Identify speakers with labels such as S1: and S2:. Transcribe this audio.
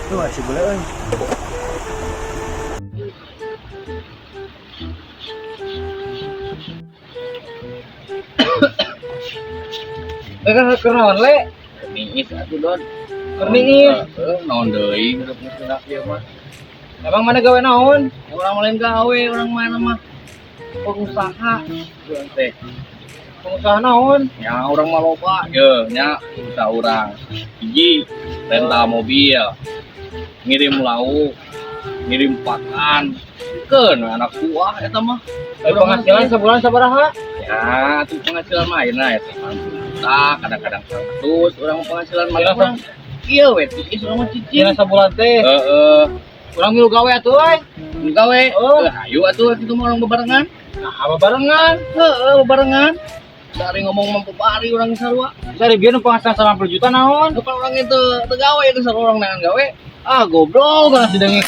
S1: Tuh masih boleh euy.
S2: Kan kenaon le?
S3: Niis atuh Don.
S2: Kerniis.
S3: Naon deui hirup geus ieu mah.
S2: Emang mana gawe naon?
S3: Orang lain gawe, orang mana mah pengusaha. Urang teh.
S2: Pengusaha naon?
S3: Ya orang mah loba ye nya usaha urang. Hiji rental mobil, ngirim lauk, ngirim pakan. Keun anak buah eta mah.
S2: Penghasilan sebulan sabaraha?
S3: Ya, itu penghasilan main lah ya, 80 juta, kadang-kadang 100, orang penghasilan main
S2: Gila,
S3: orang. Iya, weh, tiis orang mah cicing.
S2: Dina sabulan teh. Urang milu gawe atuh euy.
S3: Gawe.
S2: Oh.
S3: Ayo atuh kitu mah orang bebarengan.
S2: Nah, apa barengan?
S3: Bebarengan. Dari ngomong mampu pari orang sarua.
S2: Dari bieu penghasilan 90 juta naon?
S3: Depan orang itu teu gawe itu sarua orang dengan gawe.
S2: Ah, goblok, geus didengik